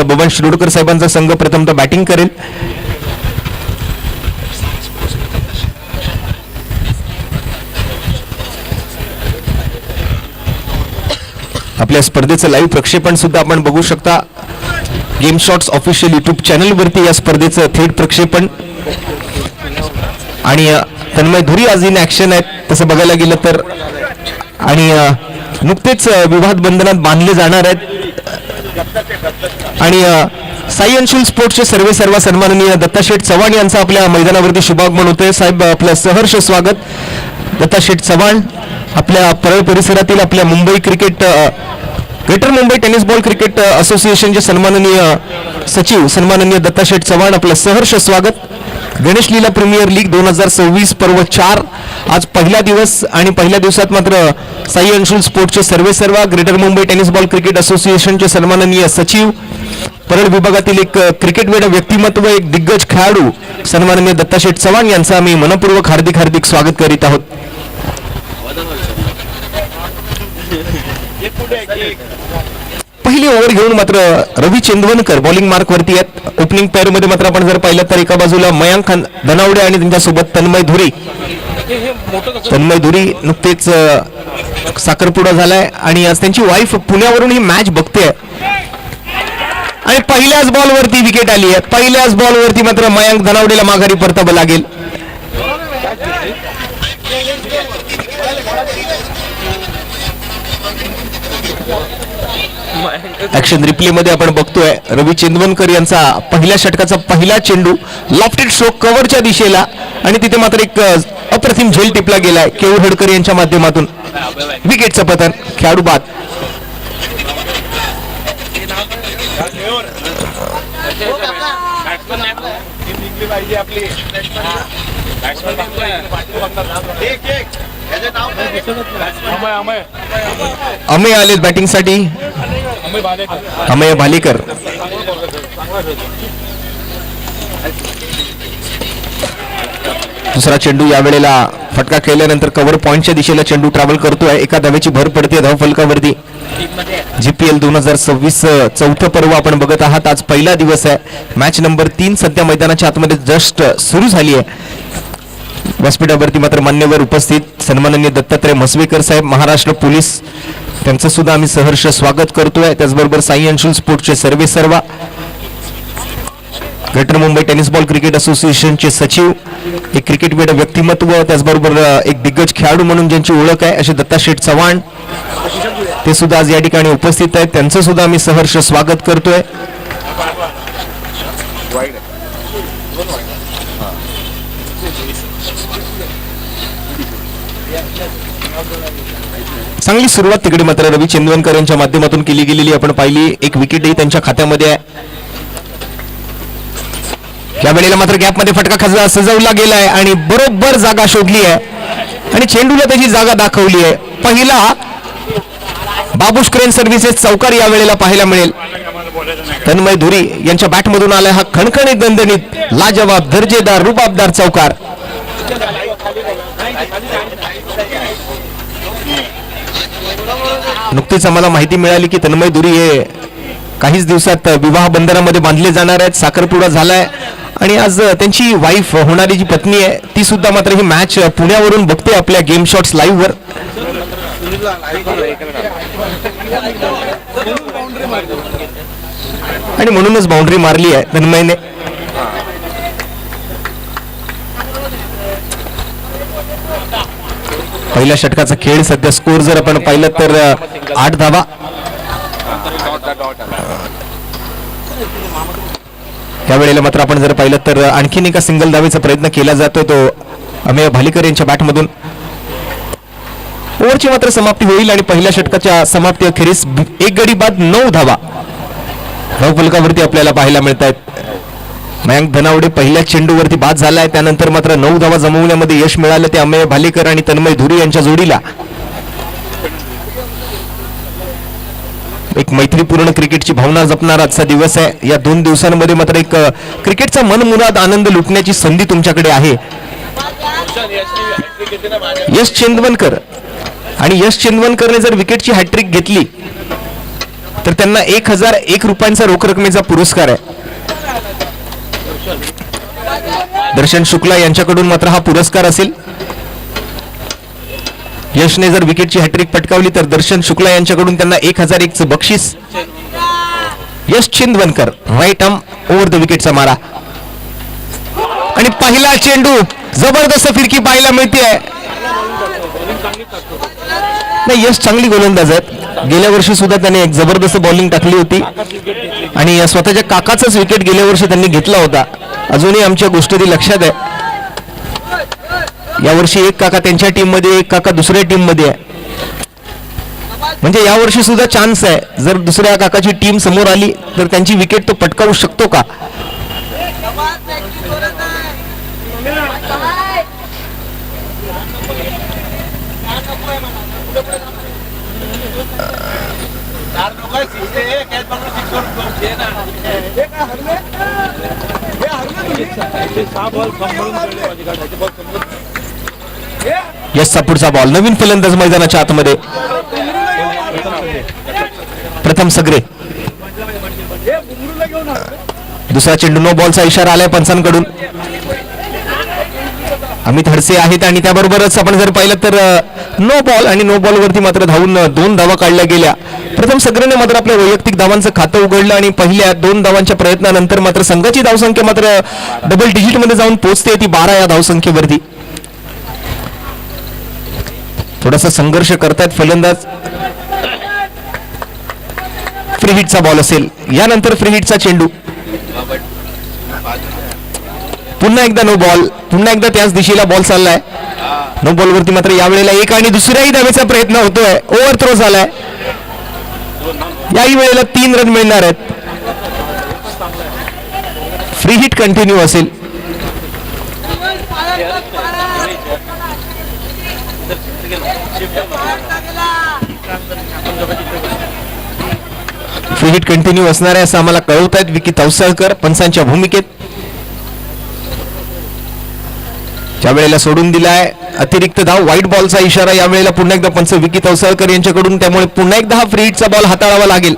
बबन शिरोडकर साहेबांचा संघ प्रथमतः बॅटिंग करेल. आपल्या स्पर्धेचं लाईव्ह प्रक्षेपण सुद्धा आपण बघू शकता. Game shots official YouTube channel वरती या स्पर्धेचं थेट प्रक्षेपण. आणि तन्मय धुरी आज इन ऍक्शन आहेत तसं बघायला गेलं तर. आणि नुकतेच विवाद बंधनात बांधले जाणार आहेत. आणि साई अंशुल स्पोर्ट्सचे सर्व सन्माननीय दत्ताशेठ चव्हाण यांचा आपल्या मैदानावरती शुभागमन होतोय. साहेब आपलं सहर्ष स्वागत. दत्ताशेठ चव्हाण आपल्या परळ परिसरातील आपल्या Mumbai cricket greater Mumbai tennis ball cricket असोसिएशनचे सन्माननीय सचिव सन्माननीय दत्ताशेठ चव्हाण आपलं सहर्ष स्वागत. गणेश लीला प्रीमियर लीग 2026 पर्व 4 आज पहिला दिवस. आणि पहिल्या दिवसात मात्र साई अंशुल स्पोर्ट्सचे सर्व greater Mumbai tennis ball cricket असोसिएशनचे सन्माननीय सचिव, परळ विभागातील एक क्रिकेटवेड व्यक्तिमत्व, एक दिग्गज खेळाडू सन्माननीय दत्ताशेठ चव्हाण यांचं आम्ही मनपूर्वक हार्दिक स्वागत करीत आहोत. पहिली ओव्हर घेऊन मात्र रवी चेंदवनकर बॉलिंग मार्क वरती आहेत. ओपनिंग पेअर मध्ये मात्र आपण जर पाहिलं तर एका बाजूला मयांक धनावडे आणि त्यांच्यासोबत तन्मय धुरी. तन्मय धुरी नुकतेच साखरपुडा झालाय आणि आज त्यांची वाईफ पुण्यावरून ही मॅच बघते. आणि पहिल्याच बॉलवरती विकेट आली आहे. पहिल्याच बॉलवरती मात्र मयांक धनावडेला माघारी परतावं लागेल. ऍक्शन रिप्ले मध्ये आपण बघतोय रवी चेंदवनकर यांचा पहिल्या षटकाचा पहिला चेंडू लॉफ्टेड स्ट्रोक कव्हरच्या दिशेला. आणि तिथे मात्र एक अप्रतिम झेल टिपला गेलाय केळुहडकर यांच्या माध्यमातून. विकेटचं पतन, खेळाडू बाद. अमेय आलेत बॅटिंगसाठी. अमेय भालेकर. दुसरा चेंडू यावेळेला फटका केल्यानंतर कव्हर पॉइंटच्या दिशेला चेंडू ट्रॅव्हल करतोय. एका धावेची भर पडते धावफलकावरती. GPL 2026 चौथं पर्व आपण बघत आहात. आज पहिला दिवस आहे. मॅच नंबर 3 सध्या मैदानाच्या आतमध्ये जस्ट सुरू झाली आहे. व्यासपीठावरती मात्र मान्यवर उपस्थित सन्माननीय दत्तात्रय म्हसवेकर साहेब, महाराष्ट्र पोलीस, त्यांचं सुद्धा आम्ही सहर्ष स्वागत करतोय. त्याचबरोबर साई अंशुल स्पोर्ट्सचे सर्व greater Mumbai tennis ball cricket असोसिएशनचे सचिव, एक क्रिकेटवेड व्यक्तिमत्व, त्याचबरोबर एक दिग्गज खेळाडू म्हणून ज्यांची ओळख आहे असे दत्ताशेठ चव्हाण, ते सुद्धा आज या ठिकाणी उपस्थित आहेत. त्यांचं सुद्धा आम्ही सहर्ष स्वागत करतोय. चांगली सुरुवात तिकडे मात्र रवी चेंदवनकर यांच्या माध्यमातून केली गेलेली आपण पाहिली. एक विकेटही त्यांच्या खात्यामध्ये आहे. या वेळेला मात्र गॅपमध्ये फटका सजवला गेलाय आणि बरोबर जागा शोधली आहे आणि चेंडूला त्याची जागा दाखवली आहे. पहिला बाबूश क्रेन सर्व्हिसेस चौकार या वेळेला पाहायला मिळेल. तन्मय धुरी यांच्या बॅटमधून आलाय हा खणखणीत दणदणीत लाजवाब दर्जेदार रुबाबदार चौकार. नुकतीच आम्हाला माहिती मिळाली की तन्मय धुरी हे काहीच दिवसात विवाह बंधनामध्ये बांधले जाणार आहेत. साखरपुडा झालाय आणि आज त्यांची वाईफ होणारी जी पत्नी आहे ती सुद्धा मात्र ही मॅच पुण्यावरून बघते आपल्या गेम शॉट्स लाईव्ह वर. आणि म्हणूनच बाउंड्री मारली आहे तन्मयने. पहिल्या षटकाचा खेळ सध्या स्कोर जर आपण पाहिलं तर 8 धावा. यावेळेला मात्र आपण जर पाहिलं तर आणखीन एका सिंगल धावेचा प्रयत्न केला जातोय तो अमेय भालेकर यांच्या बॅटमधून. ओव्हरची मात्र समाप्ती होईल आणि पहिल्या षटकाच्या समाप्ती अखेरीस एक गडी बाद 9 धावा धावफलकावरती आपल्याला पाहायला मिळत आहेत. मयांक धनावडे पहिल्या चेंडूवरती बाद झालाय. त्यानंतर मात्र 9 धावा जमवण्यामध्ये यश मिळालं ते अमेय भालेकर आणि तन्मय धुरी यांच्या जोडीला. एक मैत्रीपूर्ण क्रिकेटची भावना जपणारा आजचा दिवस आहे. या 2 दिवसांमध्ये मात्र एक क्रिकेटचा मनमुराद आनंद लुटण्याची संधी तुमच्याकडे आहे. यश चेंदवनकर आणि यश चेंदवनकरने जर विकेटची हॅट्रिक घेतली तर त्यांना 1001 रुपयांचा रोख रकमेचा पुरस्कार आहे. दर्शन शुक्ला यांच्याकडून मात्र हा पुरस्कार असेल. यशने जर विकेटची हॅट्रिक पटकावली तर दर्शन शुक्ला यांच्याकडून त्यांना 1001चं बक्षीस. यश चिंदवनकर राईट आर्म ओव्हर द विकेटचा मारा आणि पहिला चेंडू जबरदस्त फिरकी पाहायला मिळते. नाही, यश चांगली गोलंदाज आहेत. गेल्या वर्षी सुद्धा त्याने एक जबरदस्त बॉलिंग टाकली होती आणि स्वतःच्या काकाचाच विकेट गेल्या वर्षी त्यांनी घेतला होता. अजूनही आमच्या गोष्टी लक्षात आहे. यावर्षी एक काका त्यांच्या टीम मध्ये, एक काका दुसऱ्या टीम मध्ये आहे. म्हणजे यावर्षी सुद्धा चान्स आहे, जर दुसऱ्या काकाची टीम समोर आली तर त्यांची विकेट तो पटकावू शकतो का. यशचा पुढचा बॉल. नवीन फलंदाज मैदानाच्या आतमध्ये प्रथम सगरे. दुसरा चेंडू नो बॉलचा इशारा आलाय पंचांकडून. अमित हडसे आहेत आणि त्याबरोबरच आपण जर पाहिलं तर नो बॉल आणि नो बॉल वरती मात्र धावून 2 धावा काढल्या गेल्या. प्रथम सगरेने मात्र आपल्या वैयक्तिक धावांचं खातं उघडलं आणि पहिल्या 2 धावांच्या प्रयत्नानंतर मात्र संघाची धावसंख्या मात्र डबल डिजिट मध्ये जाऊन पोहोचते ती 12 या धावसंख्येवरती. थोडासा संघर्ष करतायत फलंदाज. फ्री हिटचा बॉल असेल. यानंतर फ्री हिटचा चेंडू. पुन्हा एकदा नो बॉल. पुन्हा एकदा त्याच दिशेला बॉल चाललाय. नो बॉल वरती मात्र यावेळेला एक आणि दुसऱ्याही धावेचा प्रयत्न होतोय. ओव्हर थ्रो झालाय. याही वेळेला 3 रन मिळणार आहेत. फ्री हिट कंटिन्यू असेल. फ्री हिट कंटिन्यू असणार आहे असं आम्हाला कळवत आहेत विकी तवसळकर पंचांच्या भूमिकेत. ज्या वेळेला सोडून दिलाय अतिरिक्त धाव. व्हाईट बॉलचा इशारा यावेळेला पुन्हा एकदा पंच विकी तवसळकर यांच्याकडून. त्यामुळे पुन्हा एकदा हा फ्री हिटचा बॉल हाताळावा लागेल.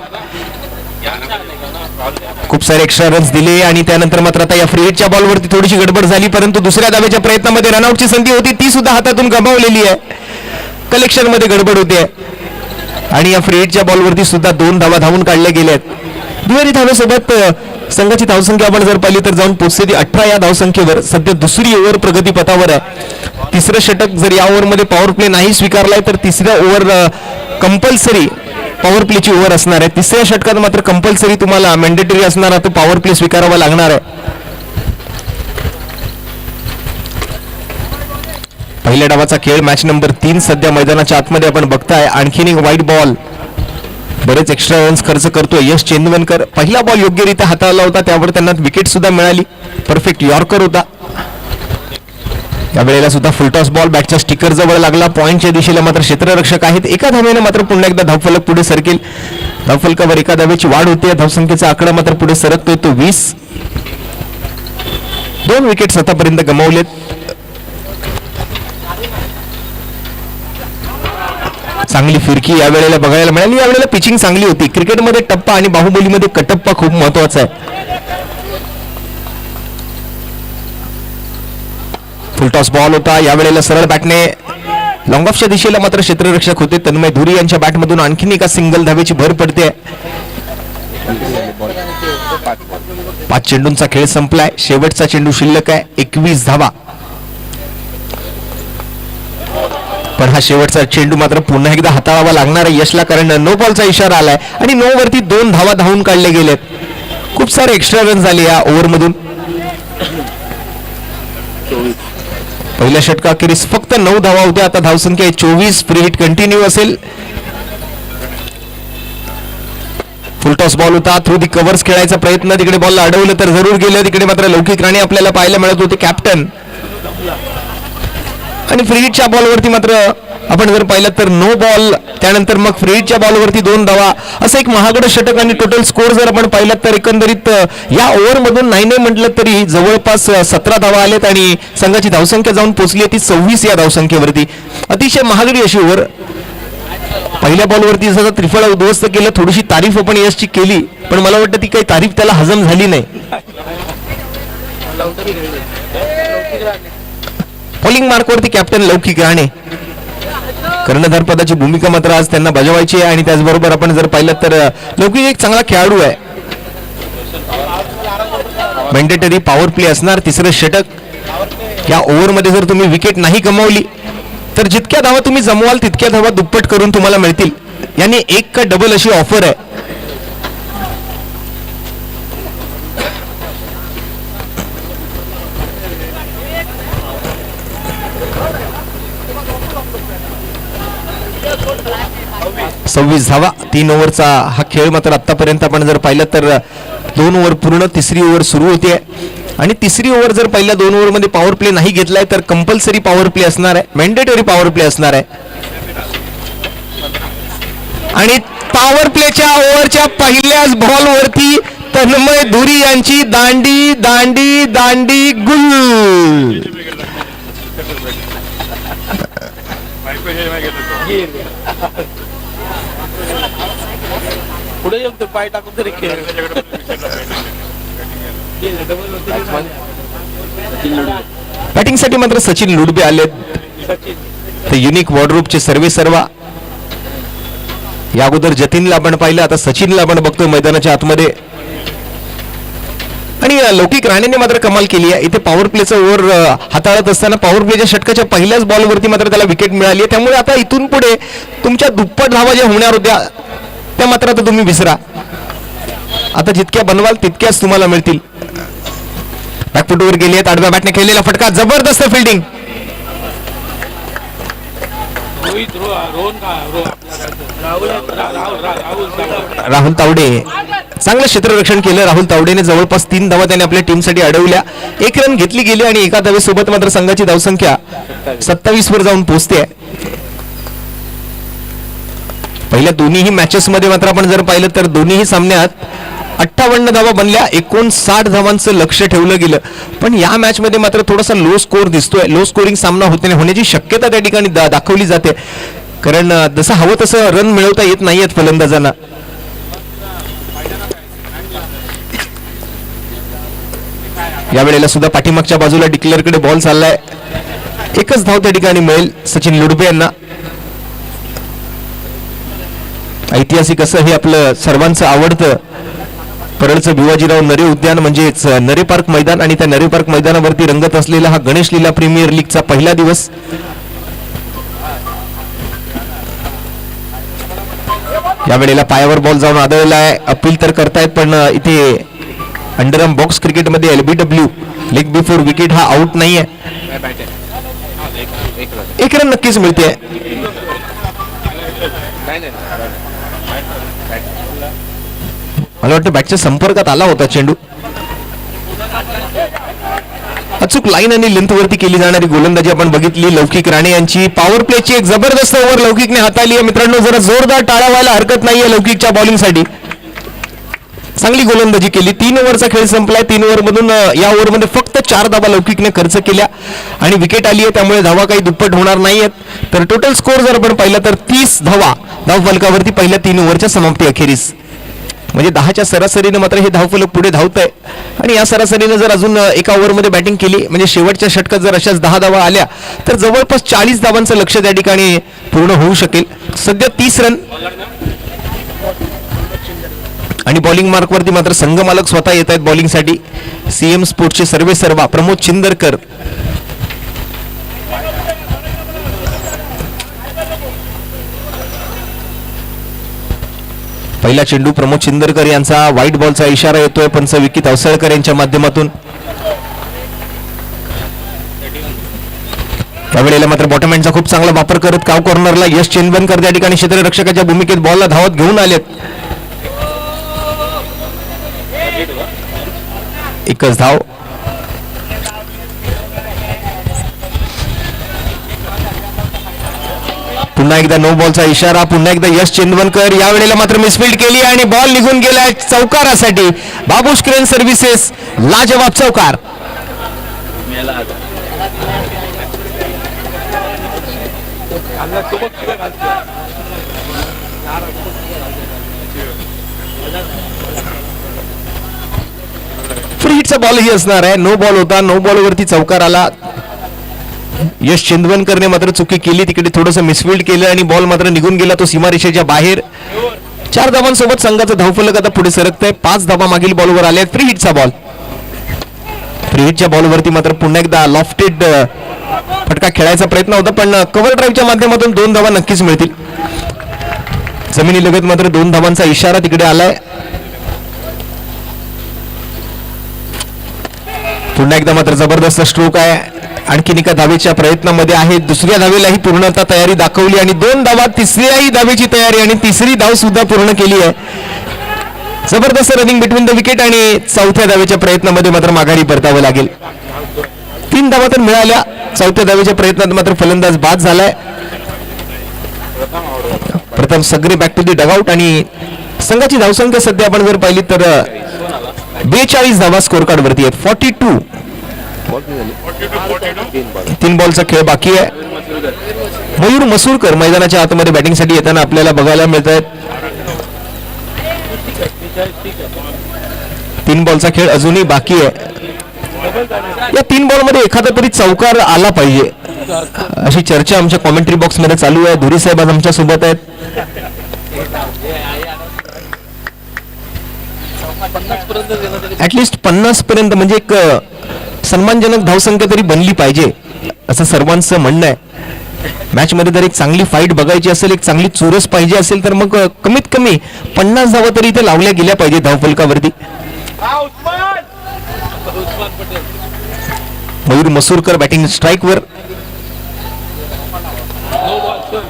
खूप सारे एक्स्ट्रा रन्स दिले आणि त्यानंतर मात्र आता या फ्री हिटच्या बॉलवरती थोडीशी गडबड झाली, परंतु दुसऱ्या धावेच्या प्रयत्नामध्ये रनआउटची संधी होती ती सुद्धा हातातून गमावलेली आहे. कलेक्शन मध्ये गडबड होते आणि या फ्री हिटच्या बॉलवरती सुद्धा 2 धावा धावून काढल्या गेल्या आहेत. दुहेरी धावेसोबत संघाची धावसंख्या आपण जर पाहिली तर जाऊन पोहोचते ती 18 या धावसंख्येवर. सध्या दुसरी ओव्हर प्रगतीपथावर आहे. तिसरं षटक जर या ओव्हरमध्ये पॉवर प्ले नाही स्वीकारलाय तर तिसऱ्या ओव्हर कंपल्सरी पॉवर प्लेची ओव्हर असणार आहे. तिसऱ्या षटकात मात्र कंपल्सरी तुम्हाला मॅन्डेटरी असणारा तो पॉवर प्ले स्वीकारावा लागणार आहे. पहिल्या डावाचा खेळ मॅच नंबर 3 सध्या मैदानाच्या आतमध्ये आपण बघताय. आणखीन एक व्हाईट बॉल. बरेच एक्स्ट्रा रन्स खर्च करतोय यश चेंदवनकर. पहिला बॉल योग्यरित्या हाताळला होता, त्यावर त्यांना विकेट सुद्धा मिळाली. परफेक्ट यॉर्कर होता. यावेळेला सुद्धा फुलटॉस बॉल बॅटच्या स्टिकर जवळ लागला. पॉइंटच्या दिशेला मात्र क्षेत्ररक्षक आहेत. एका धावेने मात्र पुन्हा एकदा धावफलक पुढे सरकेल. धावफलकावर एका धावेची वाढ होते. धावसंख्येचा आकडा मात्र पुढे सरकतोय तो 20. 2 विकेट्स आतापर्यंत गमावलेत. चांगली फिरकी यावेळेला बघायला मिळाली. यावेळेला पिचिंग चांगली होती. क्रिकेटमध्ये टप्पा आणि बाहुबलीमध्ये कटप्पा खूप महत्वाचा आहे. फुलटॉस बॉल होता. यावेळेला सरळ बॅटने लॉंग ऑफच्या दिशेला मात्र क्षेत्ररक्षक होते तन्मय धुरी यांच्या बॅटमधून आणखीन एका सिंगल धावेची भर पडते. 5 चेंडूंचा खेळ संपलाय. शेवटचा चेंडू शिल्लक आहे. 21 धावा. पण हा शेवटचा चेंडू मात्र पुन्हा एकदा हाताळावा लागणार आहे यशला, कारण नो बॉलचा इशारा आलाय आणि नो वरती 2 धावा धावून काढले गेलेत. खूप सारे एक्स्ट्रा रन झाले या ओव्हर मधून. पहिल्या षटकाखेरीस फक्त 9 धावा होत्या. आता धावसंख्या 24. फ्री हिट कंटिन्यू असेल. फुलटॉस बॉल होता. थ्रू दी कव्हर्स खेळायचा प्रयत्न. तिकडे बॉलला अडवलं तर जरूर गेलं. तिकडे मात्र लौकिक राणे आपल्याला पाहायला मिळत होते कॅप्टन. आणि फ्री हिटच्या बॉलवरती मात्र आपण जर पाहिलं तर नो बॉल. त्यानंतर मग फ्री हिटच्या बॉलवरती 2 धावा. असं एक महागडं षटक आणि टोटल स्कोर जर आपण पाहिलं तर एकंदरीत या ओव्हर मधून नाही म्हटलं तरी जवळपास 17 धावा आलेत आणि संघाची धावसंख्या जाऊन पोहोचली ती 26 या धावसंख्येवरती. अतिशय महागडी अशी ओव्हर. पहिल्या बॉलवरती जसं त्रिफळा उद्ध्वस्त केलं, थोडीशी तारीफ आपण यशची केली, पण मला वाटतं ती काही तारीफ त्याला हजम झाली नाही. बॉलिंग मार्कवरती कॅप्टन लौकिक राणे, कर्णधार पदाची भूमिका मात्र आज त्यांना बजावायची आहे. आणि त्याचबरोबर आपण जर पाहिलं तर लौकिक एक चांगला खेळाडू आहे. मॅन्डेटरी पॉवर प्ले असणार. तिसरं षटक. या ओव्हरमध्ये जर तुम्ही विकेट नाही कमावली तर जितक्या धावा तुम्ही जमवाल तितक्या धावा दुप्पट करून तुम्हाला मिळतील. याने एक का डबल अशी ऑफर आहे. सव्वीस धावा 3 ओव्हरचा हा खेळ. मात्र आतापर्यंत आपण जर पाहिलं तर 2 ओव्हर पूर्ण, तिसरी ओव्हर सुरू होते आणि तिसरी ओव्हर जर पहिल्या 2 ओव्हरमध्ये पॉवर प्ले नाही घेतलाय तर कंपल्सरी पॉवर प्ले असणार आहे, मॅन्डेटरी पॉवर प्ले असणार आहे. आणि पॉवर प्लेच्या ओव्हरच्या पहिल्याच बॉलवरती तन्मय धुरी यांची दांडी दांडी दांडी गुल. पुढे येऊन ते पाय टाकून तरी बॅटिंगसाठी मात्र सचिन लुडबे आलेत. ते युनिक वॉर्डरोबचे सर्वे सर्वा. या अगोदर जतीनला आपण पाहिलं, आता सचिनला आपण बघतोय मैदानाच्या आतमध्ये. आणि लौकिक राणेने मात्र कमाल केली आहे. इथे पॉवर प्लेचा ओव्हर हाताळत असताना पॉवर प्लेच्या षटकाच्या पहिल्याच बॉलवरती मात्र त्याला विकेट मिळाली आहे. त्यामुळे आता इथून पुढे तुमच्या दुप्पट धावा ज्या होणार होत्या त्या मात्र आता तुम्ही विसरा. आता जितक्या बनवाल तितक्याच तुम्हाला मिळतील. बॅकफुटवर गेली आहेत. आडव्या बॅटने खेळलेला फटका, जबरदस्त फिल्डिंग. राहुल तावडे चांगलं क्षेत्ररक्षण केलं. राहुल तावडेने जवळपास 3 धावा त्याने आपल्या टीमसाठी अडवल्या. 1 रन घेतली गेली आणि एका धावेसोबत मात्र संघाची धावसंख्या 27 वर जाऊन पोहोचते. पहिल्या दोन्हीही मॅचेस मध्ये मात्र आपण जर पाहिलं तर दोन्हीही सामन्यात 58 धावा बनल्या, 59 धावांचं लक्ष ठेवलं गेलं. पण या मॅच मध्ये मात्र थोडासा लो स्कोर दिसतोय. लो स्कोरिंग सामना होण्याची शक्यता त्या ठिकाणी दाखवली जाते, कारण जसं हवं तसं रन मिळवता येत नाहीयेत फलंदाजांना. यावेळेला सुद्धा पाठीमागच्या बाजूला डिक्लेअरकडे बॉल चाललाय. एकच धाव त्या ठिकाणी मिळेल सचिन लुडबे यांना. ऐतिहासिक असं हे आपलं सर्वांचं आवडतं परळचं भिवाजीराव नरे उद्यान म्हणजेच नरे पार्क मैदान, आणि त्या नरे पार्क मैदानावरती रंगत असलेला हा गणेश लीला प्रीमियर लीगचा पहिला दिवस. यावेळेला पायावर बॉल जाऊन आदळला आहे. अपील तर करतायत, पण इथे अंडरआर्म बॉक्स क्रिकेटमध्ये LBW लेग बिफोर विकेट हा आउट नाहीये. 1 रन नक्कीच मिळते. मला वाटतं बॅटच्या संपर्कात आला होता चेंडू. अचूक लाईन आणि लेंथ वरती केली जाणारी गोलंदाजी आपण बघितली लौकिक राणे यांची. पॉवर प्लेची एक जबरदस्त ओव्हर लौकिकने हाताळली आहे. मित्रांनो, जरा जोरदार टाळ्या व्हायला हरकत नाहीये लौकिकच्या बॉलिंगसाठी. चांगली गोलंदाजी केली. 3 ओव्हरचा खेळ संपलाय. 3 ओव्हर मधून या ओव्हरमध्ये फक्त 4 धावा लौकिकने खर्च केल्या आणि विकेट आली आहे, त्यामुळे धावा काही दुप्पट होणार नाहीयेत. तर टोटल स्कोर जर आपण पाहिला तर 30 धावा धावफलकावरती पहिल्या 3 ओव्हरच्या समाप्ती अखेरीस. म्हणजे 10च्या सरासरीने मात्र हे धावफलक पुढे धावत आहे. आणि या सरासरीने जर अजून एका ओव्हरमध्ये बॅटिंग केली, म्हणजे शेवटच्या षटकात जर अशाच 10 धावा आल्या तर जवळपास 40 धावांचं लक्ष त्या ठिकाणी पूर्ण होऊ शकेल. सध्या 30 रन. आणि बॉलिंग मार्कवरती मात्र संघ मालक स्वतः येत आहेत बॉलिंगसाठी. CM स्पोर्ट्सचे सर्वे सर्वा प्रमोद चिंदरकर. पहिला चेंडू प्रमोद चिंदरकर यांचा व्हाईट बॉलचा इशारा येतोय पंच विकीत अवसळकर यांच्या माध्यमातून. त्यावेळेला मात्र बॉटम हँडचा खूप चांगला वापर करत काव कॉर्नरला यश चेनबनकर त्या ठिकाणी क्षेत्ररक्षकाच्या भूमिकेत बॉलला धावत घेऊन आलेत. एकच धाव. पुन्हा एकदा नो बॉलचा इशारा. पुन्हा एकदा यश चेंदवनकर. यावेळेला मात्र मिसफील्ड केली आणि बॉल निघून गेलाय चौकारासाठी. बाबूश क्रेन सर्व्हिसेस लाजवाब चौकार. फ्री हिटचा बॉलही असणार आहे. नो बॉल होता, नो बॉल वरती चौकार आला. यश चिंदवनकरने मात्र चुकी केली, तिकडे थोडंसं मिसफिल्ड केलं आणि बॉल मात्र निघून गेला तो सीमारेषेच्या बाहेर. 4 धावांसोबत संघाचं धावफलक आता पुढे सरकतंय. 5 धावा मागील बॉलवर आले. फ्री हिटचा बॉल. फ्री हिटच्या बॉलवरती मात्र पुन्हा एकदा लॉफ्टेड फटका खेळायचा प्रयत्न होता, पण कव्हर ड्राईव्हच्या माध्यमातून 2 धावा नक्कीच मिळतील. जमिनीलगत मात्र 2 धावांचा इशारा तिकडे आलाय. पुन्हा एकदा मात्र जबरदस्त स्ट्रोक आहे. आणखीन एका धावेच्या प्रयत्नामध्ये आहे. दुसऱ्या धावेलाही पूर्णतः तयारी दाखवली आणि 2 धावा, तिसऱ्याही धावेची तयारी आणि तिसरी धाव सुद्धा पूर्ण केली आहे. जबरदस्त रनिंग बिटवीन द विकेट आणि चौथ्या धावेच्या प्रयत्नामध्ये मात्र माघारी परतावं लागेल. 3 धावा तर मिळाल्या. चौथ्या धावेच्या प्रयत्नात मात्र फलंदाज बाद झालाय. प्रथम सगळे बॅक टू दी डगआउट आणि संघाची धावसंख्या सध्या आपण जर पाहिली तर 42 धावा स्कोर कार्ड वरती आहेत. 42. 3 बॉलचा खेळ बाकी आहे. मयूर मसूरकर मैदानाच्या आतमध्ये बॅटिंगसाठी येताना आपल्याला बघायला मिळत आहेत. 3 बॉलचा खेळ अजूनही बाकी आहे. या 3 बॉलमध्ये एखादा तरी चौकार आला पाहिजे अशी चर्चा आमच्या कॉमेंट्री बॉक्स मध्ये चालू आहे. धुरी साहेब आज आमच्या सोबत आहेत. ऍटलिस्ट 50 पर्यंत म्हणजे एक सन्मानजनक धावसंख्या तरी बनली पाहिजे असं सर्वांचं म्हणणं आहे. मॅच मध्ये जर एक चांगली फाईट बघायची असेल, एक चांगली चुरस पाहिजे असेल तर मग कमीत कमी 50 धावा तरी इथे लावल्या गेल्या पाहिजे धावफलकावरती. मयूर मसूरकर बॅटिंग स्ट्राईकवर.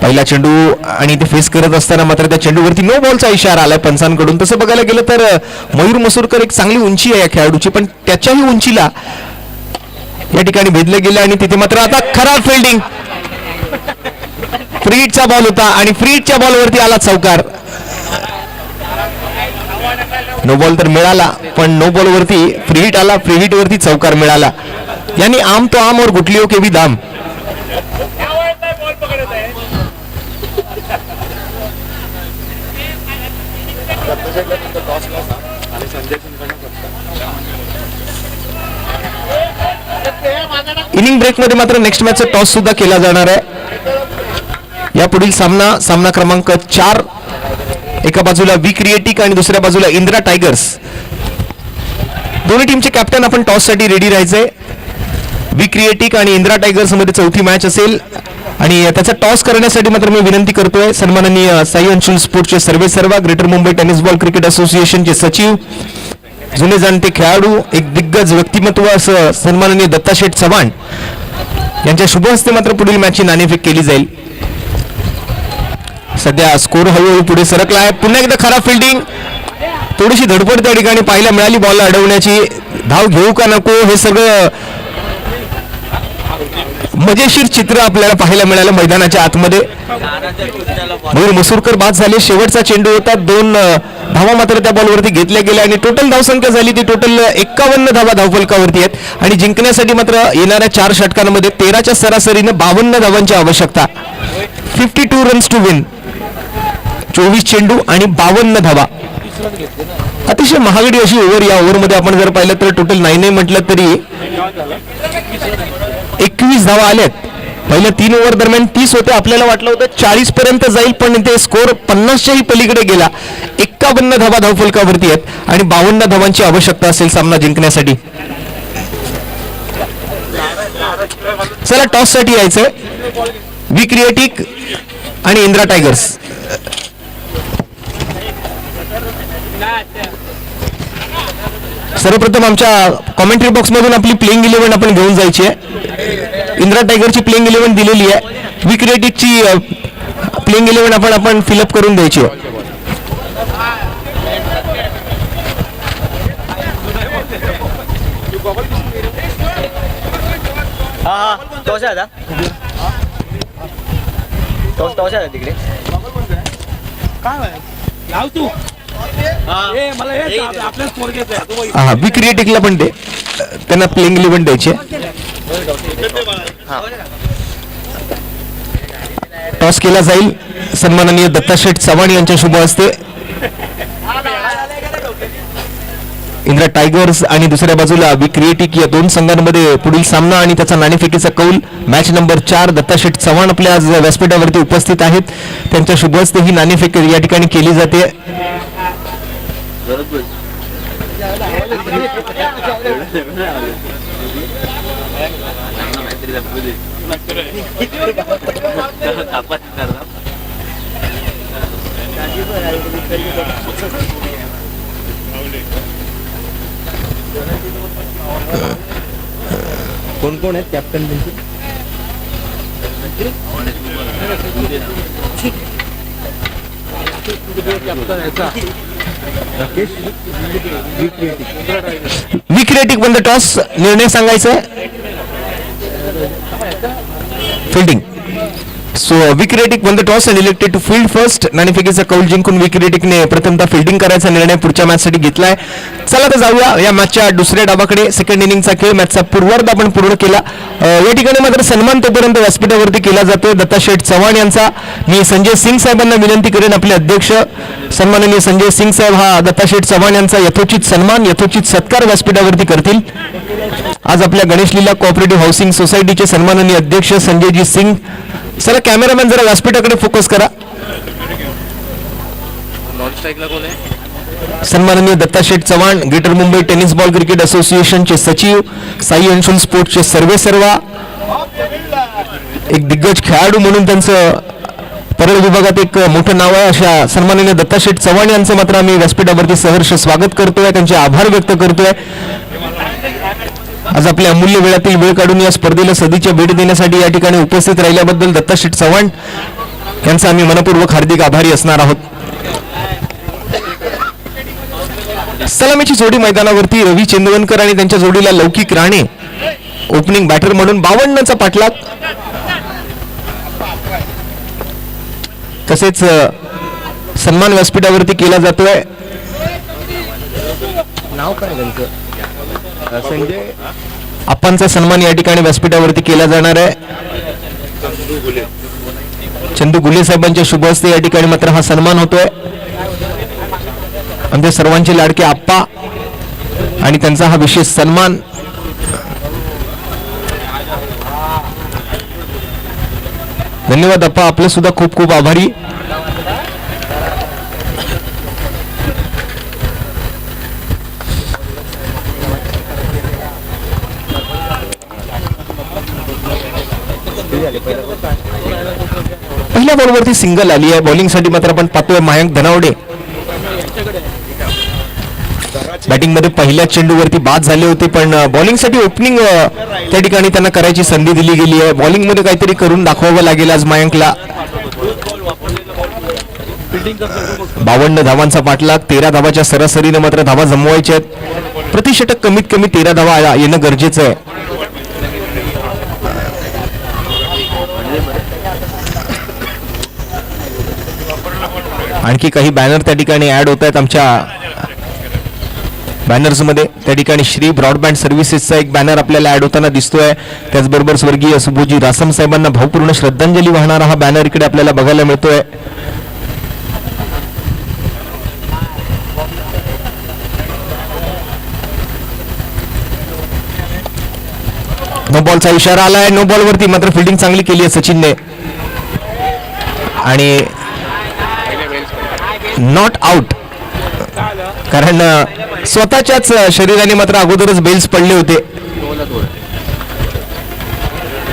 पहिला चेंडू आणि ते फेस करत असताना मात्र त्या चेंडूवरती नो बॉलचा इशारा आलाय पंचांकडून. तसं बघायला गेलं तर मयूर मसूरकर एक चांगली उंची आहे या खेळाडूची, पण त्याच्याही उंचीला या ठिकाणी भेदलं गेलं आणि तिथे मात्र आता खराब फिल्डिंग. फ्री हिटचा बॉल होता आणि फ्री हिटच्या बॉलवरती आला चौकार. नो बॉल तर मिळाला, पण नो बॉल वरती फ्री हिट आला. फ्री हिट वरती चौकार मिळाला. यानी आम तो आम और गुटलियों के भी दाम. इनिंग ब्रेक मध्ये मात्र नेक्स्ट मॅचचा टॉस सुद्धा केला जाणार आहे. या पुढील सामना क्रमांक 4. एका बाजूला वी क्रिएटिक आणि दुसऱ्या बाजूला इंदिरा टायगर्स. दोन्ही टीमचे कॅप्टन आपण टॉस साठी रेडी राहायचंय. वी क्रिएटिक आणि इंदिरा टायगर्स मध्ये चौथी मॅच असेल आणि त्याचा टॉस करण्यासाठी मात्र मी विनंती करतोय सन्माननीय साई अंशुल स्पोर्ट्सचे सर्वेसर्वा, greater Mumbai tennis ball cricket असोसिएशनचे सचिव, जुने जाणते खेळाडू, एक दिग्गज व्यक्तिमत्व असं सन्माननीय दत्ताशेठ चव्हाण यांच्या शुभ हस्ते मात्र पुढील मॅचची नाणेफेक केली जाईल. सध्या स्कोर हळूहळू पुढे सरकला आहे. पुन्हा एकदा खराब फिल्डिंग. थोडीशी धडपड त्या ठिकाणी पाहायला मिळाली. बॉल अडवण्याची, धाव घेऊ का नको हे सगळं मजेशीर चित्र आपल्याला पाहायला मिळालं मैदानाच्या आतमध्ये. मयूर मसूरकर बाद झाले. शेवटचा चेंडू होता. 2 धावा मात्र त्या बॉलवरती घेतल्या गेल्या आणि टोटल धावसंख्या झाली ती टोटल 51 धावा धावफलकावरती आहेत आणि जिंकण्यासाठी मात्र येणाऱ्या 4 षटकांमध्ये 13च्या सरासरीनं 52 धावांची आवश्यकता. 52 रन्स टू विन. 24 चेंडू आणि 52 धावा. अतिशय महागडी अशी ओव्हर. या ओव्हरमध्ये आपण जर पाहिलं तर टोटल 9 म्हटलं तरी 21 धावा आल्यात. पहिल्या 3 ओव्हर दरम्यान 30 होते. आपल्याला वाटलं होतं 40 पर्यंत जाईल, पण ते स्कोर 50च्याही पलीकडे गेला. 51 धावा धावफलकावरती आहेत आणि 52 धावांची आवश्यकता असेल सामना जिंकण्यासाठी. चला टॉस साठी यायचंय. वी क्रिएटिक आणि इंदिरा टायगर्स. सर्वप्रथम आमच्या कॉमेंट्री बॉक्स मधून आपली प्लेइंग 11 आपण घेऊन जायची आहे. इंदिरा टायगरची प्लेइंग 11 दिलेली आहे. वी क्रिएटिकची प्लेइंग 11 आपण फिलअप करून द्यायची आहे. तिकडे वी क्रिएटिकला पण दे, त्यांना प्लेइंग 11 द्यायचे. टॉस केला जाईल. सन्माननीय दत्ताशेठ चव्हाण यांच्या शुभ हस्ते इंदिरा टायगर्स आणि दुसऱ्या बाजूला वी क्रिएटिक या दोन संघांमध्ये पुढील सामना आणि त्याचा नाणेफेकीचा कौल. मॅच नंबर 4 दत्ताशेठ चव्हाण आपल्या आज व्यासपीठावरती उपस्थित आहेत. त्यांच्या शुभ हस्ते ही नाणेफेक या ठिकाणी केली जाते. कोण कोण आहेत कॅप्टन त्यांचे? We creative won the toss. निर्णय सांगायचा आहे. Fielding. So we creative won the toss and elected to field first. नाणेफेकीचा कौल जिंकून वी क्रिएटिकने प्रथमतः फिल्डिंग करायचा निर्णय पुढच्या मॅचसाठी घेतलाय. चला तर जाऊया या मॅचच्या दुसऱ्या डावाकडे. सेकंड इनिंगचा खेळ मॅचचा पूर्वार्ध आपण पूर्ण केला. या ठिकाणी मात्र सन्मान तोपर्यंत व्यासपीठावरती केला जातोय दत्ताशेठ चव्हाण यांचा. मी संजय सिंग साहेबांना विनंती करेन, आपले अध्यक्ष सन्माननीय संजय सिंग साहेब हा दत्ताशेठ चव्हाण यांचा यथोचित सन्मान यथोचित सत्कार व्यासपीठावरती करतील. आज आपल्या गणेश लीला कोऑपरेटिव्ह हाऊसिंग सोसायटीचे सन्माननीय अध्यक्ष संजयजी सिंग. चला कॅमेरामॅन जरा व्यासपीठाकडे फोकस करा. सन्माननीय Dattasheth Chavan greater Mumbai tennis ball cricket असोसिएशनचे सचिव, साई अंशुल स्पोर्ट्सचे सर्वेसर्वा, एक दिग्गज खेळाडू म्हणून त्यांचं परळ विभागात एक मोठं नाव आहे अशा सन्माननीय दत्ताशेठ चव्हाण यांचं मात्र आम्ही व्यासपीठावरती सहर्ष स्वागत करतोय, त्यांचे आभार व्यक्त करतोय. आज आपल्या अमूल्य वेळातील वेळ काढून या स्पर्धेला सदिच्छा भेट देण्यासाठी या ठिकाणी उपस्थित राहिल्याबद्दल दत्ताशेठ चव्हाण यांचा आम्ही मनपूर्वक हार्दिक आभारी असणार आहोत. सलामीची जोडी मैदानावरती रवी चेंदवनकर आणि त्यांच्या जोडीला लौकिक राणे ओपनिंग बॅटर म्हणून 52चा पाठलाग. तसेच सन्मान व्यासपीठावरती केला जातोय. नाव काय त्यांचं? संजय आप्पांचा सन्मान या ठिकाणी व्यासपीठावरती केला जाणार आहे. चंदू गुले साहेबांच्या शुभ हस्ते या ठिकाणी मात्र हा सन्मान होतोय. आमचे सर्वांचे लाडके आप्पा आणि त्यांचा हा विशेष सन्मान. धन्यवाद आप्पा, आपले सुद्धा खूप खूप आभारी. पहिल्या बॉलवरती सिंगल आली आहे. बॉलिंगसाठी मात्र आपण पाहतोय मयांक धनावडे. बॅटिंग मध्ये पहिल्या चेंडूवरती बाद झाले होते, पण बॉलिंगसाठी ओपनिंग त्या ठिकाणी त्यांना करायची संधी दिली गेली आहे. बॉलिंग मध्ये काहीतरी करून दाखवावं लागेल आज मयांकला. 52 धावांचा पाठलाग. 13 धावाच्या सरासरीने मात्र धावा जमवायच्या आहेत. प्रतिषटक कमीत कमी 13 धावा येणं गरजेचं आहे. आणखी काही बॅनर त्या ठिकाणी ऍड होत आहेत आमच्या बॅनर्स मध्ये. त्या ठिकाणी श्री ब्रॉडबँड सर्व्हिसेसचा एक बॅनर आपल्याला ऍड होताना दिसतोय. त्याचबरोबर स्वर्गीय सुबोजी रासम साहेबांना भावपूर्ण श्रद्धांजली वाहणारा हा बॅनर इकडे आपल्याला बघायला मिळतोय. नो बॉलचा इशारा आलाय. नो बॉल वरती मात्र फिल्डिंग चांगली केली आहे सचिनने आणि नॉट आउट, कारण स्वतःच्याच शरीराने मात्र अगोदरच बेल्स पडले होते.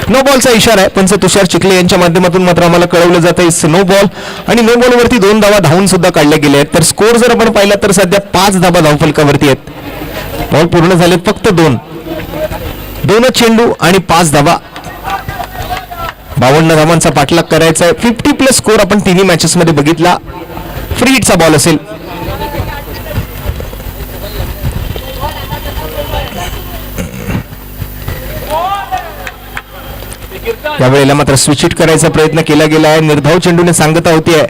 नो बॉलचा इशारा आहे. पंच तुषार चिखले यांच्या माध्यमातून मात्र आम्हाला कळवलं जात आहे नो बॉल. आणि नो बॉल वरती 2 धावा धावून सुद्धा काढल्या गेल्या आहेत. तर स्कोर जर आपण पाहिला तर सध्या 5 धावा धावफलकावरती आहेत. बॉल पूर्ण झालेत फक्त 2 चेंडू आणि 5 धावा. 52 धावांचा पाठलाग करायचा आहे. 50+ स्कोर आपण तिन्ही मॅचेस मध्ये बघितला. फ्री हिटचा बॉल असेल. यावेळेला मात्र स्विच हिट करायचा प्रयत्न केला गेला आहे. निर्धाव चेंडूने सांगता होती आहे.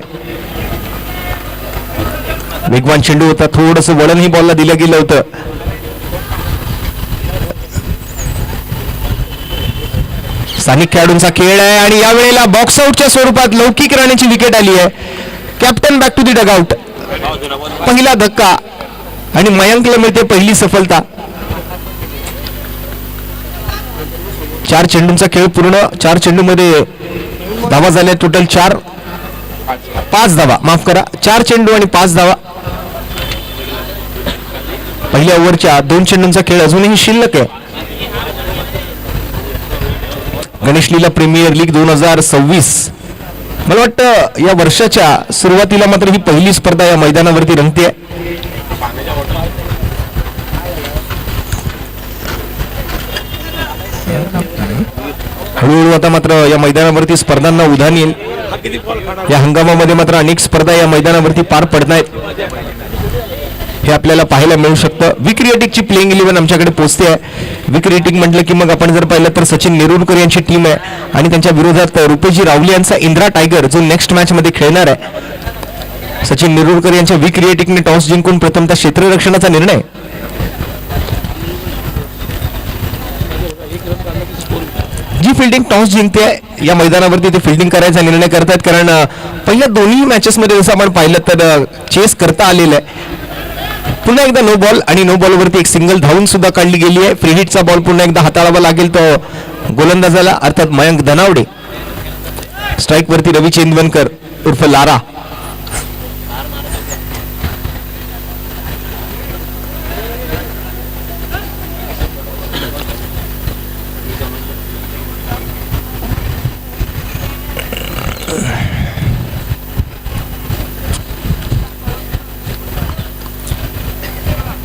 वेगवान चेंडू होता. थोडंसं वळणही बॉलला दिलं गेलं होतं. स्थानिक खेळाडूंचा खेळ आहे आणि यावेळेला बॉक्स आउटच्या स्वरूपात लौकिक राणेची विकेट आली आहे. Captain back to the dugout. पहिला धक्का आणि मयांकला मिळते पहिली सफलता. 4 चेंडूंचा खेळ पूर्ण. 4 चेंडूमध्ये धावा झाल्या टोटल 5 धावा, माफ करा, 4 चेंडू आणि 5 धावा. पहिल्या ओव्हरच्या 2 चेंडूंचा खेळ अजूनही शिल्लक आहे. गणेश लीला प्रीमियर लीग 2026. मला वाटतं या वर्षाच्या सुरुवातीला मात्र ही पहिली स्पर्धा या मैदानावरती रंगते. हळूहळू आता मात्र या मैदानावरती स्पर्धांना उधाण येईल. या हंगामामध्ये मात्र अनेक स्पर्धा या मैदानावरती पार पडत आहेत, हे आपल्याला पाहायला मिळू शकतं. विक्रिएटिकची प्लेइंग 11 आमच्याकडे पोहोचते आहे. विक्रिएटिक म्हटलं की मग आपण जर पाहिलं तर सचिन नेरुरकर यांची टीम आहे आणि त्यांच्या विरोधात रुपेजी रावले यांचा इंद्रा टायगर जो नेक्स्ट मॅच मध्ये खेळणार आहे. सचिन नेरुरकर यांच्या विक्रिएटिकने टॉस जिंकून प्रथमतः क्षेत्ररक्षणाचा निर्णय. जी फिल्डिंग टॉस जिंकते या मैदानावरती ते फिल्डिंग करायचा निर्णय करतात, कारण पहिल्या दोन्ही मॅचेसमध्ये जसं आपण पाहिलं तर चेस करता आलेलं आहे. पुन्हा एकदा नो बॉल आणि नो बॉलवरती एक सिंगल धावून सुद्धा काढली गेली आहे. फ्री हिटचा बॉल पुन्हा एकदा हाताळावा लागेल तो गोलंदाजाला, अर्थात मयंक धनावडे. स्ट्राईक वरती रवी चेंदवनकर उर्फ लारा.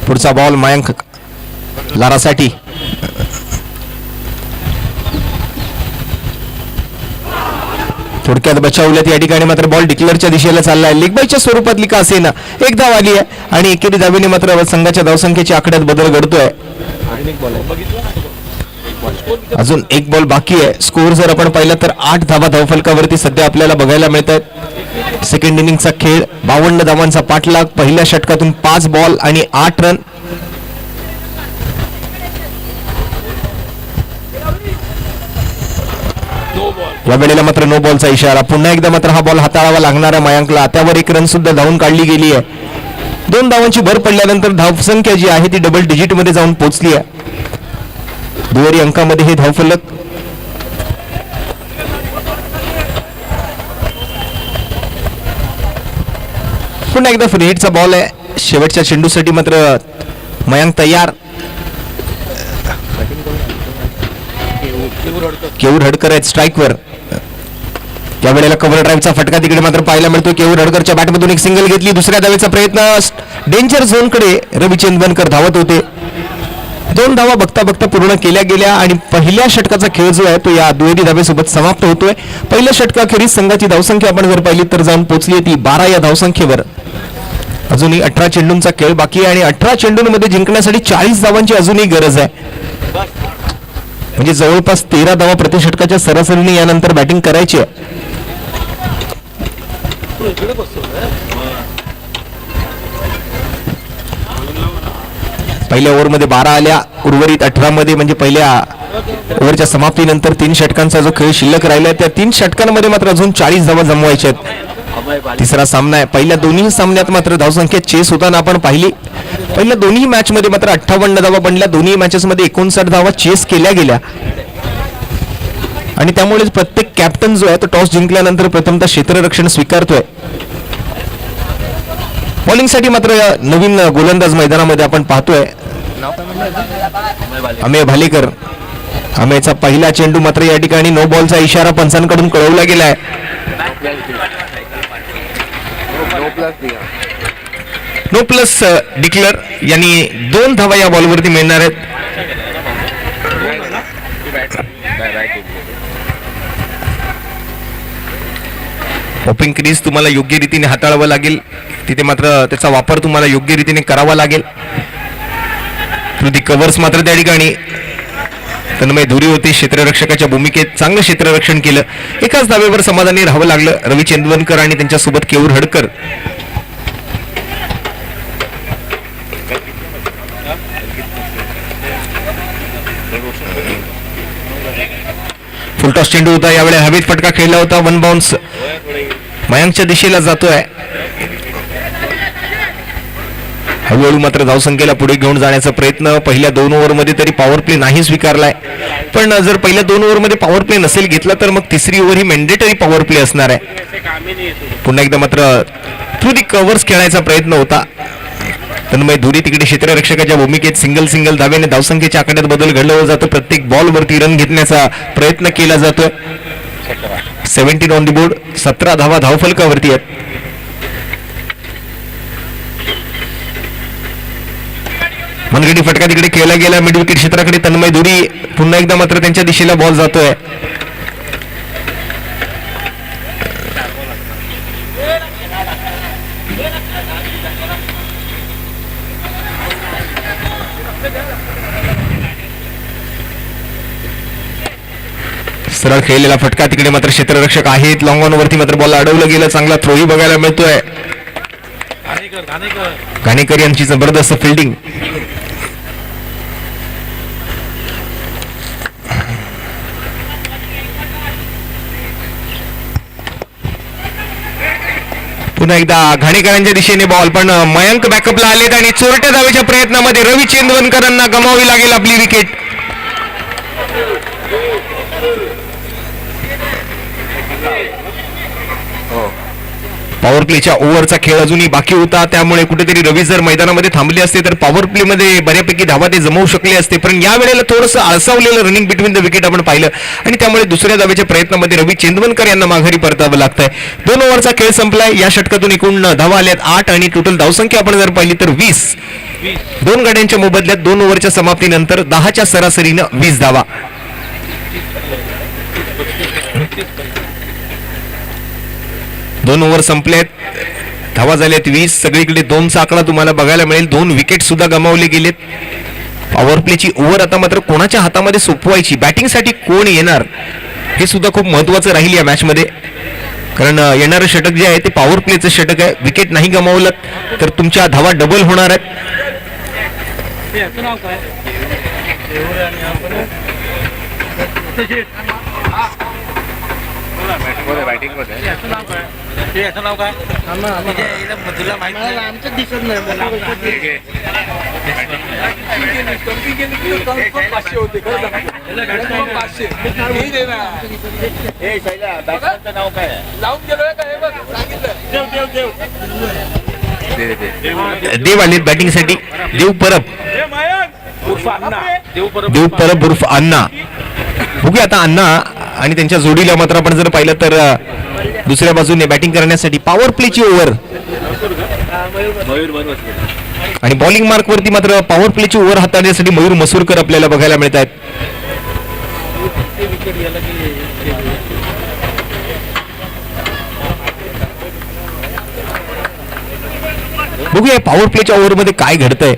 पुढचा बॉल मयंक लारासाठी. थोडक्यात बचावल्यात या ठिकाणी मात्र बॉल डिक्लेअरच्या दिशेला चाललाय. लेग बायच्या स्वरूपातली का असेना एक धाव आली आहे आणि एकेरी धावेने मात्र संघाच्या धावसंख्येच्या आकड्यात बदल घडतोय. अजून एक बॉल बाकी आहे. स्कोर जर आपण पाहिलं तर 8 धावा धावफलकावरती सध्या आपल्याला बघायला मिळत आहेत. सेकंड इनिंगचा खेळ 52 धावांचा पाठलाग. पहिल्या षटकातून 5 बॉल आणि 8 रन. या वेळेला मात्र नो बॉलचा इशारा. पुन्हा एकदा मात्र हा बॉल हाताळावा लागणार आहे मयांकला. त्यावर एक रन सुद्धा धावून काढली गेली आहे. 2 धावांची भर पडल्यानंतर धावसंख्या जी आहे ती डबल डिजिट मध्ये जाऊन पोहोचली आहे. दुहेरी अंकामध्ये हे धावफलक. पुन्हा एकदा फ्री हिटचा बॉल आहे. शेवटच्या चेंडूसाठी मात्र मयांक तयार. केवूर हडकर आहेत स्ट्राईकवर. या वेळेला कव्हर ड्राईव्हचा फटका तिकडे मात्र पाहायला मिळतो. केवूर हडकरच्या बॅटमधून एक सिंगल घेतली. दुसऱ्या धावेचा प्रयत्न. डेंजर झोन कडे रवी चेंदवनकर धावत होते. 2 धावा बघता बघता पूर्ण केल्या गेल्या आणि पहिल्या षटकाचा खेळ जो आहे तो या दुहेरी धावेसोबत समाप्त होतोय. पहिल्या षटकाखेरीज संघाची धावसंख्या आपण जर पाहिली तर जाऊन पोहोचली ती 12 या धावसंख्येवर. अजूनही 18 चेंडूंचा खेळ बाकी आहे आणि 18 चेंडूंमध्ये जिंकण्यासाठी 40 धावांची अजूनही गरज आहे. म्हणजे जवळपास 13 धावा प्रति षटकाच्या सरासरीने यानंतर बॅटिंग करायची आहे. पहिल्या ओव्हरमध्ये 12 आल्या. उर्वरित 18 मध्ये म्हणजे पहिल्या ओव्हरच्या समाप्तीनंतर 3 षटकांचा जो खेळ शिल्लक राहिला त्या 3 षटकांमध्ये मात्र अजून 40 धावा जमवायच्या आहेत. तिसरा सामना आहे. पहिल्या दोन्ही सामन्यात मात्र धावसंख्येत चेस होताना आपण पाहिली. पहिल्या दोन्ही मॅच मध्ये मात्र 58 धावा बनल्या. दोन्ही मॅचेस मध्ये 59 धावा चेस केल्या गेल्या आणि त्यामुळे प्रत्येक कॅप्टन जो आहे तो टॉस जिंकल्यानंतर प्रथमतः क्षेत्ररक्षण स्वीकारतोय. बॉलिंगसाठी मात्र नवीन गोलंदाज मैदानामध्ये आपण पाहतोय अमेय भालेकर. अमेयचा पहिला चेंडू मात्र या ठिकाणी नो बॉलचा इशारा पंचांकडून कळवला गेलाय. नो प्लस डिक्लेअर यांनी 2 धावा या बॉलवरती मिळणार आहेत. ओपनिंग क्रीज तुम्हाला योग्य रीतीने हाताळावं लागेल. तिथे मात्र त्याचा वापर तुम्हाला योग्य रीतीने करावा लागेल. कव्हर्स मात्र त्या ठिकाणी तन्मय धुरी होते. क्षेत्ररक्षकाच्या भूमिकेत चांगलं क्षेत्ररक्षण केलं. एकाच धावेवर समाधानी राहावं लागलं रवी चेंदवनकर आणि त्यांच्यासोबत केवूर हडकर. फुलटॉस चेंडू होता, यावेळी हवेत फटका खेळला होता, वन बाउन्स मयांकच्या दिशेला जातोय. हळूहळू मात्र धावसंख्येला पुढे घेऊन जाण्याचा प्रयत्न. पहिल्या 2 ओव्हरमध्ये तरी पॉवर प्ले नाही स्वीकारलाय, पण जर पहिल्या 2 ओव्हरमध्ये पॉवर प्ले नसेल घेतला तर मग तिसरी ओव्हर ही मॅन्डेटरी पॉवर प्ले असणार आहे. पुन्हा एकदा मात्र थ्रू दी कव्हर्स खेळायचा प्रयत्न होता. तन्मय धुरी तिकडे क्षेत्ररक्षकाच्या भूमिकेत सिंगल धावेने धावसंख्येच्या आकड्यात बदल घडवला जातो. प्रत्येक बॉलवरती रन घेतण्याचा प्रयत्न केला जातोय. 17 ऑन दी बोर्ड, 17 धावा धावफलकावरती आहेत. मनगडी फटका तिकडे केला गेला मिड विकेट क्षेत्राकडे. तन्मय धुरी पुन्हा एकदा मात्र त्यांच्या दिशेला बॉल जातोय. सरळ खेळलेला फटका तिकडे मात्र क्षेत्ररक्षक आहेत. लॉंग ऑन वरती मात्र बॉल अडवलं गेलं. चांगला थ्रोही बघायला मिळतोय. घाणेकर यांची जबरदस्त फिल्डिंग. पुन्हा एकदा घाणेकरांच्या दिशेने बॉल, पण मयांक बॅकअपला आलेत आणि चोरट्या धावेच्या प्रयत्नामध्ये रवी चेंदवनकरांना गमावावी लागेल आपली विकेट. पॉवर प्लेच्या ओव्हरचा खेळ अजूनही बाकी होता, त्यामुळे कुठेतरी रवी जर मैदानामध्ये थांबले असते तर पॉवर प्ले मध्ये बऱ्यापैकी धावा ते जमवू शकले असते. पण या वेळेला थोडंसं आळसावलेलं रनिंग बिटवीन द विकेट आपण पाहिलं आणि त्यामुळे दुसऱ्या धावेच्या प्रयत्नामध्ये रवी चेंदवनकर यांना माघारी परतावं लागतंय. 2 ओव्हरचा खेळ संपलाय. या षटकातून एकूण धावा आल्यात 8 आणि टोटल धावसंख्या आपण जर पाहिली तर 20. 2 गाड्यांच्या मोबदल्यात 2 ओव्हरच्या समाप्तीनंतर 10च्या सरासरीनं 20 धावा. दोन ओव्हर संपलेत, धावा झाल्यात 20. सगळीकडे 2चा आकडा तुम्हाला बघायला मिळेल. 2 विकेट सुद्धा गमावले गेलेत. पॉवर प्लेची ओव्हर आता मात्र कोणाच्या हातामध्ये सोपवायची, बॅटिंगसाठी कोण येणार हे सुद्धा खूप महत्वाचं राहील या मॅच मध्ये. कारण येणारं षटक जे आहे ते पॉवर प्लेचं षटक आहे. विकेट नाही गमावलं तर तुमच्या धावा डबल होणार आहेत. नाव काय तुला माहिती आमचं दिसत नाही. नाव काय लावून गेलोय का हे बघ सांगितलं. देव आले बॅटिंगसाठी. देव परब उर्फ अण्णा. बघूया आता अण्णा आणि त्यांच्या जोडीला मात्र आपण जर पाहिलं तर दुसऱ्या बाजूने बॅटिंग करण्यासाठी पॉवर प्लेची ओव्हर आणि बॉलिंग मार्क वरती मात्र पॉवर प्लेची ओव्हर हाताळण्यासाठी मयूर मसूरकर आपल्याला बघायला मिळत आहेत. बघूया पॉवर प्लेच्या ओव्हर मध्ये काय घडतंय.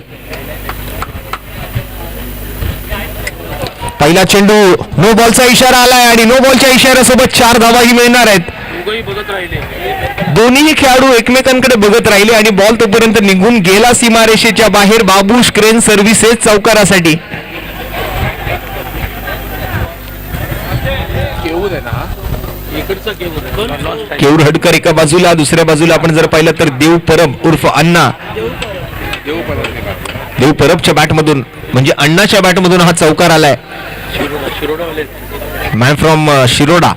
पहिला चेंडू नो बॉलचा इशारा आलाय आणि नो बॉलच्या इशाऱ्यासोबत 4 धावाही मिळणार आहेत. दोन्ही खेळाडू एकमेकांकडे बघत राहिले आणि बॉल तोपर्यंत निघून गेला सीमारेषेच्या बाहेर. बाबूश क्रेन सर्व्हिसेस चौकारासाठी. केऊर हडकर एका बाजूला, दुसऱ्या बाजूला आपण जर पाहिलं तर देव परब उर्फ अण्णा. देव परबच्या बॅटमधून म्हणजे अण्णाच्या बॅटमधून हा चौकार आलाय. मॅन फ्रॉम शिरोडा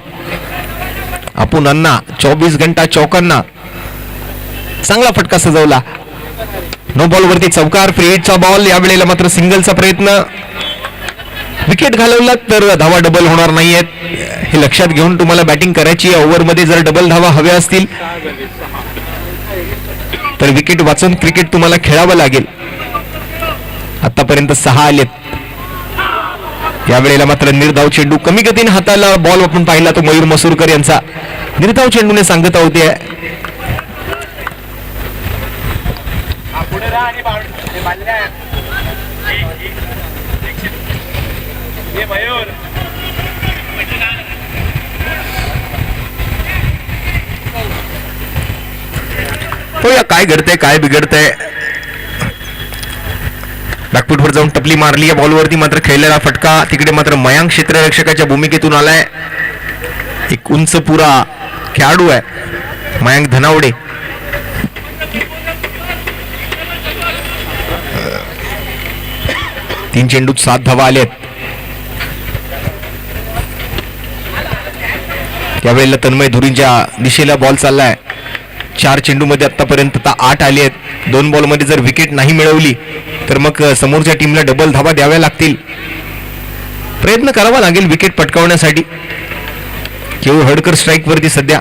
आपण अण्णा 24 घंटा चौकांना. चांगला फटका सजवला. नो बॉल वरती चौकार. फ्री हिटचा बॉल. यावेळेला मात्र सिंगलचा प्रयत्न. विकेट घालवला तर धावा डबल होणार नाहीयेत हे लक्षात घेऊन तुम्हाला बॅटिंग करायची. ओव्हर मध्ये जर डबल धावा हव्या असतील तर विकेट वाचून क्रिकेट तुम्हाला खेळावं लागेल. आतापर्यंत 6 आलेत. यावेळेला मात्र निर्धाव चेंडू कमी गतीने हाताला बॉल आपण पाहिला तो मयूर मसूरकर यांचा. निर्धाव चेंडूने सांगता होते. या काय घडतंय काय बिघडतंय. बॅकफुट वर जाऊन टपली मारली. या बॉलवरती मात्र खेळलेला फटका तिकडे मात्र मयांक क्षेत्ररक्षकाच्या भूमिकेतून आलाय. एक उंच पुरा खेळाडू आहे मयांक धनावडे. तीन चेंडूत 7 धावा आलेत. त्यावेळेला तन्मय धुरींच्या दिशेला बॉल चाललाय. 4 चेंडूमध्ये आतापर्यंत 8 आले आहेत. 2 बॉलमध्ये जर विकेट नाही मिळवली तर मग समोरच्या टीमला डबल धावा द्याव्या लागतील. प्रयत्न करावा लागेल विकेट पटकावण्यासाठी. केवळ हडकर स्ट्राईक वरती सध्या.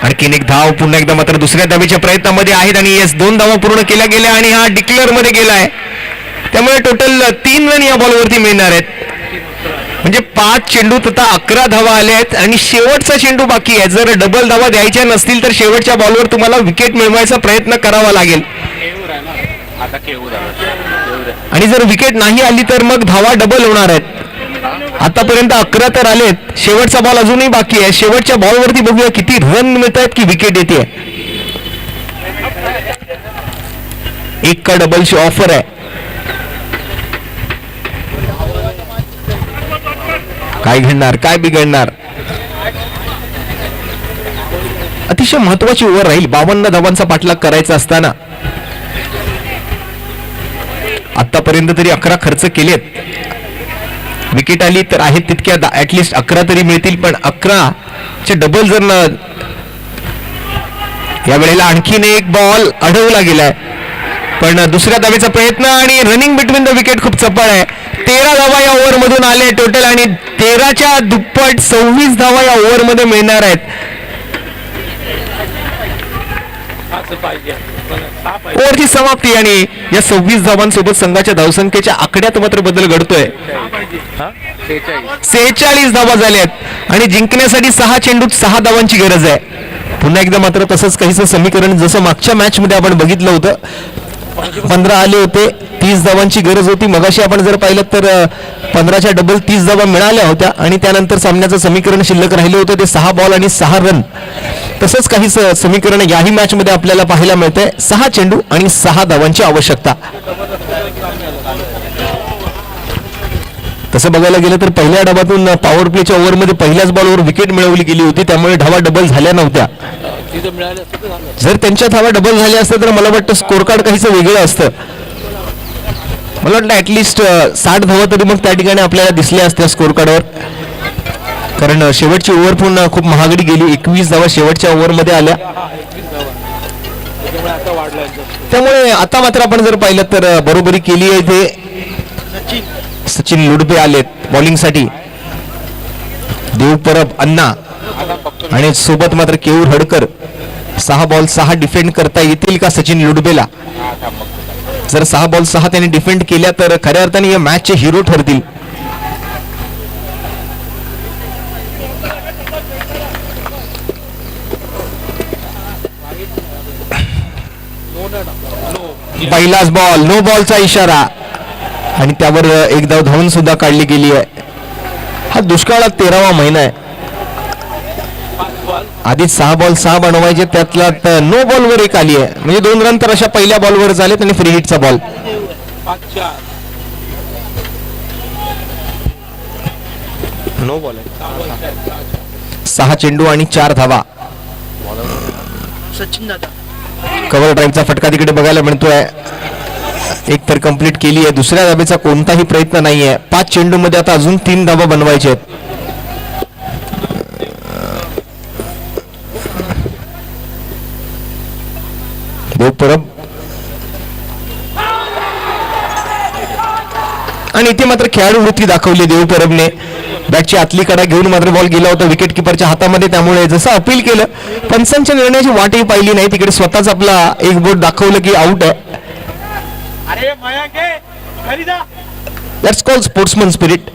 आणखीन एक धाव पुन्हा एकदा मात्र दुसऱ्या धावेच्या प्रयत्नामध्ये आहेत आणि येस 2 धावा पूर्ण केल्या गेल्या आणि हा डिक्लेअर मध्ये गेलाय. त्यामुळे टोटल 3 रन या बॉलवरती मिळणार आहेत. म्हणजे 5 चेंडूत आता 11 धावा आल्या आहेत आणि शेवटचा चेंडू बाकी आहे. जर डबल धावा द्यायच्या नसतील तर शेवटच्या बॉलवर तुम्हाला विकेट मिळवायचा प्रयत्न करावा लागेल. आणि जर विकेट नाही आली तर मग धावा डबल होणार आहेत. आतापर्यंत 11 तर आलेत. शेवटचा बॉल अजूनही बाकी आहे. शेवटच्या बॉलवरती बघूया किती रन मिळत आहेत की विकेट येते. एक का डबलची ऑफर आहे. काय घडणार काय बिघडणार. अतिशय महत्वाची ओव्हर राहील. 52 धावांचा पाठलाग करायचा असताना आतापर्यंत तरी 11 खर्च केलेत. विकेट आली तर आहेत तितक्या ऍटलिस्ट 11 तरी मिळतील. पण 11चे डबल जर या वेळेला आणखीन एक बॉल अडवला गेलाय. पण दुसऱ्या धावेचा प्रयत्न आणि रनिंग बिटवीन द विकेट खूप चपळ आहे. 13 धावा या ओव्हर मधून आले टोटल आणि 13च्या दुप्पट 26 धावा या ओव्हर मध्ये मिळणार आहेत. ओव्हरची समाप्ती आणि या 26 धावांसोबत संघाच्या धावसंख्येच्या आकड्यात मात्र बदल घडतोय. 46 धावा झाल्यात आणि जिंकण्यासाठी 6 चेंडूत 6 धावांची गरज आहे. पुन्हा एकदा मात्र तसंच काहीच समीकरण जसं मागच्या मॅच मध्ये आपण बघितलं होतं. 15 आले होते. 30 धावांची गरज होती. मगाशी आपण जर पाहिलं तर 15च्या डबल 30 धावा मिळाल्या होत्या आणि त्यानंतर सामन्याचं समीकरण शिल्लक राहिलं होतं ते 6 बॉल आणि 6 रन. तसंच काही समीकरण याही मॅच मध्ये आपल्याला पाहायला मिळतंय. 6 चेंडू आणि 6 धावांची आवश्यकता. तसं बघायला गेलं तर पहिल्या डावातून पॉवर प्लेच्या ओव्हरमध्ये पहिल्याच बॉलवर विकेट मिळवली गेली होती. त्यामुळे धावा डबल झाल्या नव्हत्या. जर त्यांच्या धावा डबल झाल्या असत्या तर मला वाटतं स्कोर कार्ड काहीच वेगळं असतं. मला वाटतं ऍटलिस्ट 60 धावा तरी मग त्या ठिकाणी आपल्याला दिसल्या असत्या स्कोर कार्डवर. कारण शेवटची ओव्हर पण खूप महागडी गेली. 21 धावा शेवटच्या ओव्हरमध्ये आल्या. त्यामुळे आता मात्र आपण जर पाहिलं तर बरोबरी केली आहे. ते सचिन लुडबे आलेत बॉलिंगसाठी. देव परब अण्णा आणि सोबत मात्र केऊर हडकर. 6 बॉल 6 डिफेंड करता येतील का सचिन लुडबेला. जर 6 बॉल 6 त्यांनी डिफेंड केल्या तर खऱ्या अर्थाने या मॅचचे हिरो ठरतील. पहिलाच बॉल नो बॉलचा इशारा आणि त्यावर एक धाव धावून सुद्धा काढली गेली आहे. हा दुष्काळात 13वा महिना आहे. आधीच 6 बॉल 6 बनवायचे त्यातला नो बॉलवर एक आली आहे. म्हणजे 2 रन तर अशा पहिल्या बॉलवर झालेत आणि फ्री हिटचा बॉल. नो बॉल 6 चेंडू आणि 4 धावा. कव्हर ड्राईव्हचा फटका तिकडे बघायला मिळतोय. एक तर कंप्लीट केली आहे. दुसऱ्या धावेचा कोणताही प्रयत्न नाहीये. 5 चेंडू मध्ये आता अजून 3 धावा बनवायचे आहेत. देव परब आणि इथे मात्र खेळाडू वृत्ती दाखवली देव परबने. बॅटची आतली कडा घेऊन मात्र बॉल गेला होता विकेट किपरच्या हातामध्ये. त्यामुळे जसं अपील केलं पंचांच्या निर्णयाची वाटही पाहिली नाही. तिकडे स्वतःच आपला एक बोट दाखवलं की आउट आहे. That's called sportsman spirit.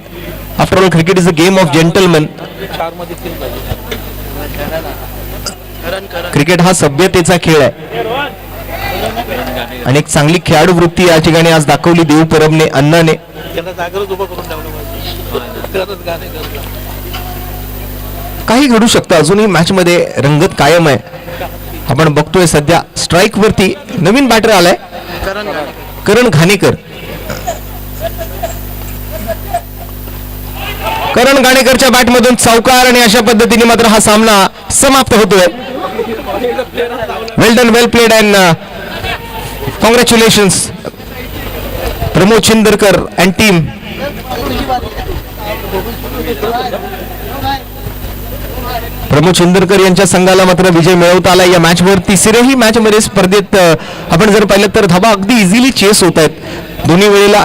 After all, cricket is a game of gentlemen. Cricket हा सभ्यतेचा खेळ आहे आणि एक चांगली खेळाडू वृत्ती या ठिकाणी आज दाखवली देव परबने अण्णाने. काही घडू शकतं. अजूनही मॅच मध्ये रंगत कायम आहे. आपण बघतोय सध्या स्ट्राईक वरती नवीन बॅटर आलाय करण घाणेकर. करण घाणेकरच्या बॅटमधून चौकार आणि अशा पद्धतीने मात्र हा सामना समाप्त होतोय. Well done, well played and congratulations Pramod Chindarkar and team. Pramod Chindarkar यांच्या संघाला मात्र विजय मिळवता आला या मॅचवर. तिसऱ्याही मॅच मध्ये स्पर्धेत आपण जर पाहिलं तर धावा अगदी इझिली चेस होत आहेत दोन्ही वेळेला.